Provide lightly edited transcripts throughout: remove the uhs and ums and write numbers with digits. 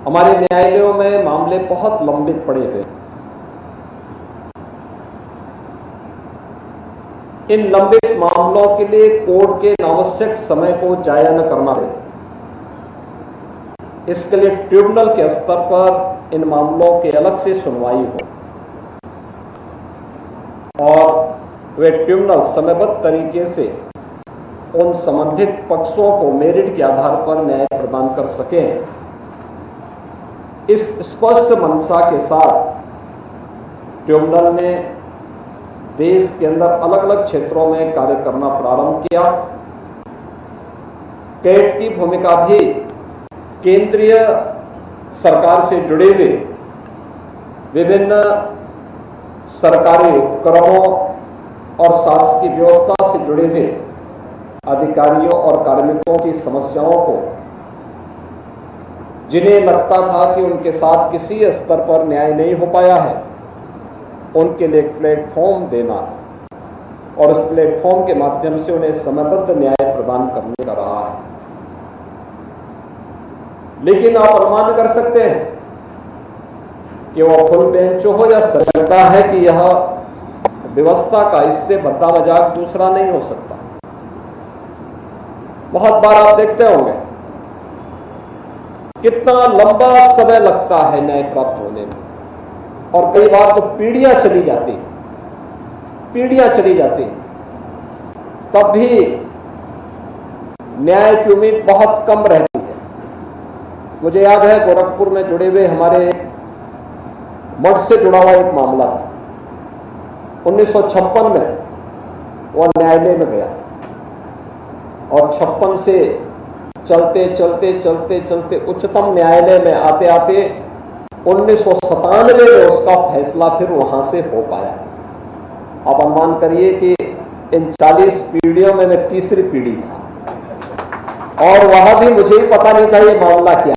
हमारे न्यायालयों में मामले बहुत लंबित पड़े हुए हैं। इन लंबित मामलों के लिए कोर्ट के आवश्यक समय को जाया न करना पड़े, इसके लिए ट्रिब्यूनल के स्तर पर इन मामलों के अलग से सुनवाई हो और वे ट्रिब्यूनल समयबद्ध तरीके से उन संबंधित पक्षों को मेरिट के आधार पर न्याय प्रदान कर सकें। इस स्पष्ट मंशा के साथ ट्रिब्यूनल ने देश के अंदर अलग अलग क्षेत्रों में कार्य करना प्रारंभ किया। कैट की भूमिका भी केंद्रीय सरकार से जुड़े हुए विभिन्न सरकारी उपक्रमों और शासकीय व्यवस्था से जुड़े हुए अधिकारियों और कार्मिकों की समस्याओं को, जिन्हें लगता था कि उनके साथ किसी स्तर पर न्याय नहीं हो पाया है, उनके लिए प्लेटफॉर्म देना और उस प्लेटफॉर्म के माध्यम से उन्हें समयबद्ध न्याय प्रदान करने का रहा है। लेकिन आप अनुमान कर सकते हैं कि वह फुल बेंच हो या लगता है कि यह व्यवस्था का इससे भद्दा मजाक दूसरा नहीं हो सकता। बहुत बार आप देखते होंगे कितना लंबा समय लगता है न्याय प्राप्त होने में, और कई बार तो पीढ़ियां चली जाती, तब भी न्याय की उम्मीद बहुत कम रहती है। मुझे याद है गोरखपुर में जुड़े हुए हमारे मठ से जुड़ा हुआ एक मामला था। 1956 में वह न्यायालय में गया और 56 से चलते उच्चतम न्यायालय में आते आते 1997 में उसका फैसला फिर वहां से हो पाया। आप अनुमान करिए कि इन 40 पीढ़ियों में मैं तीसरी पीढ़ी था और वहां भी मुझे ही पता नहीं था ये मामला क्या।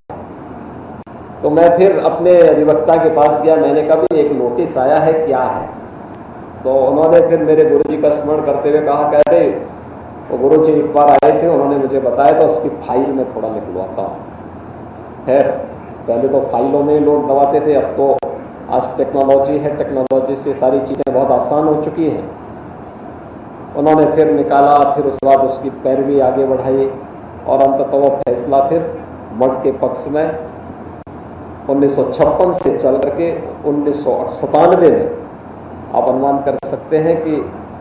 तो मैं फिर अपने अधिवक्ता के पास गया, मैंने कहा भी एक नोटिस आया है, क्या है? तो उन्होंने फिर मेरे गुरुजी का स्मरण करते हुए कहा, कहते वो गुरुजी एक बार आए थे, उन्होंने मुझे बताया, तो उसकी फाइल में थोड़ा लिखवाता हूँ। खैर पहले तो फाइलों में लोग दबाते थे, अब तो आज टेक्नोलॉजी है, टेक्नोलॉजी से सारी चीज़ें बहुत आसान हो चुकी हैं। उन्होंने फिर निकाला, फिर उसके बाद उसकी पैरवी आगे बढ़ाई और अंततः वो फैसला फिर मठ के पक्ष में 1956 से चल करके 1997 में, आप अनुमान कर सकते हैं कि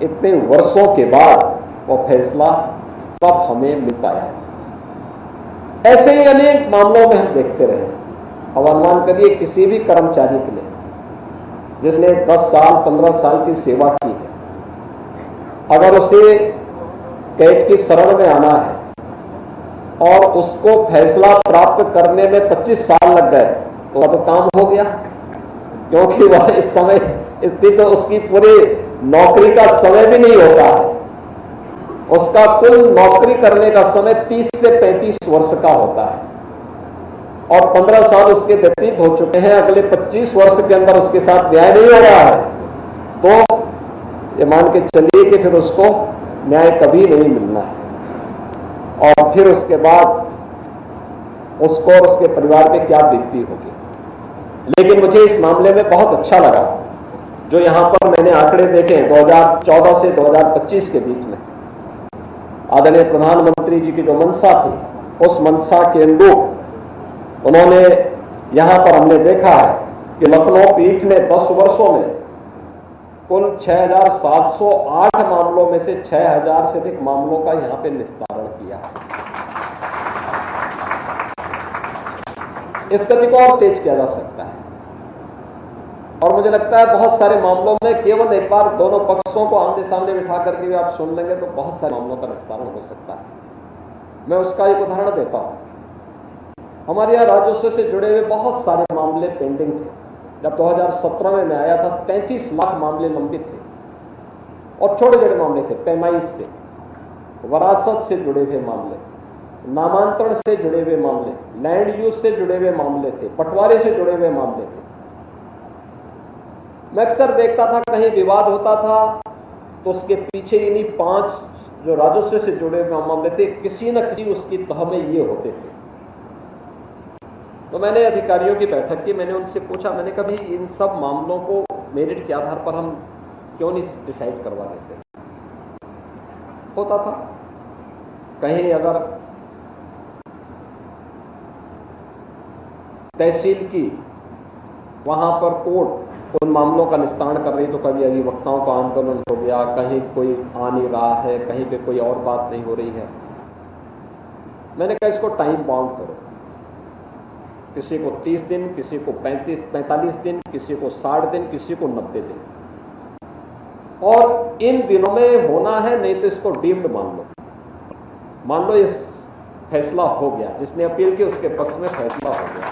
इतने वर्षों के बाद वो फैसला तब हमें मिल पाया है। ऐसे ही अनेक मामलों में हम देखते रहे। अब अनुमान करिए किसी भी कर्मचारी के लिए जिसने 10 साल 15 साल की सेवा की है, अगर उसे कैट की शरण में आना है और उसको फैसला प्राप्त करने में 25 साल लग गए तो वह तो काम हो गया, क्योंकि वह इस समय इतनी तो उसकी पूरी नौकरी का समय भी नहीं होता है। उसका कुल नौकरी करने का समय 30 से 35 वर्ष का होता है और 15 साल उसके व्यतीत हो चुके हैं। अगले 25 वर्ष के अंदर उसके साथ न्याय नहीं हो रहा है तो ये मान के चलिए कि फिर उसको न्याय कभी नहीं मिलना है और फिर उसके बाद उसको और उसके परिवार पे क्या बीतती होगी। लेकिन मुझे इस मामले में बहुत अच्छा लगा जो यहां पर मैंने आंकड़े देखे 2014 से 2025 के बीच में आदरणीय प्रधानमंत्री जी की जो मंशा थी, उस मंशा के अनुरूप उन्होंने यहां पर हमने देखा है कि लखनऊ पीठ ने 10 वर्षों में कुल 6,708 मामलों में से 6,000 से अधिक मामलों का यहां पे निस्तारण किया है। इस गति को और तेज किया जा सकता है और मुझे लगता है बहुत सारे मामलों में केवल एक बार दोनों पक्षों को आमने सामने बिठा करके भी आप सुन लेंगे तो बहुत सारे मामलों का निस्तारण हो सकता है। मैं उसका एक उदाहरण देता हूं। हमारे यहाँ राजस्व से जुड़े हुए बहुत सारे मामले पेंडिंग थे। जब 2017 में मैं आया था 33 लाख मामले लंबित थे और छोटे छोटे मामले थे, पैमाइश से, वरासत से जुड़े हुए मामले, नामांतरण से जुड़े हुए मामले, लैंड यूज से जुड़े हुए मामले थे, बंटवारे से जुड़े हुए मामले थे। मैं अक्सर देखता था कहीं विवाद होता था तो उसके पीछे इन्हीं 5 जो राजस्व से जुड़े हुए मामले थे, किसी न किसी उसकी तह में ये होते थे। तो मैंने अधिकारियों की बैठक की, मैंने उनसे पूछा, मैंने कभी इन सब मामलों को मेरिट के आधार पर हम क्यों नहीं डिसाइड करवा देते? होता था कहीं अगर तहसील की वहां पर कोर्ट उन मामलों का निस्तारण कर रही तो कभी अधिवक्ताओं का आंदोलन हो गया, कहीं कोई आ नहीं रहा है, कहीं पे कोई और बात नहीं हो रही है। मैंने कहा इसको टाइम बाउंड करो, किसी को 30 दिन, किसी को 45 दिन, किसी को 60 दिन, किसी को 90 दिन, और इन दिनों में होना है, नहीं तो इसको डीम्ड मान लो। मान लो ये फैसला हो गया, जिसने अपील की उसके पक्ष में फैसला हो गया,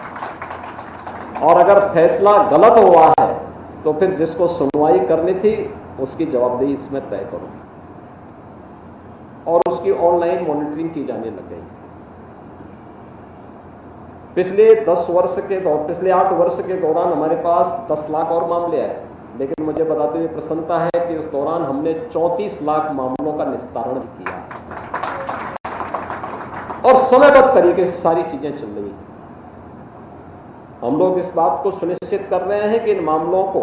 और अगर फैसला गलत हुआ है तो फिर जिसको सुनवाई करनी थी उसकी जवाबदेही इसमें तय करो, और उसकी ऑनलाइन मॉनिटरिंग की जाने लग गई। पिछले 8 वर्ष के दौरान हमारे पास 10 लाख और मामले आए, लेकिन मुझे बताते हुए प्रसन्नता है कि उस दौरान हमने 34 लाख मामलों का निस्तारण किया है, और समयबद्ध तरीके से सारी चीजें चल रही हैं। हम लोग इस बात को सुनिश्चित कर रहे हैं कि इन मामलों को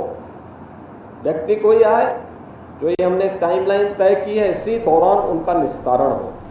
व्यक्ति कोई आए, जो ये हमने टाइमलाइन तय की है, इसी दौरान उनका निस्तारण हो।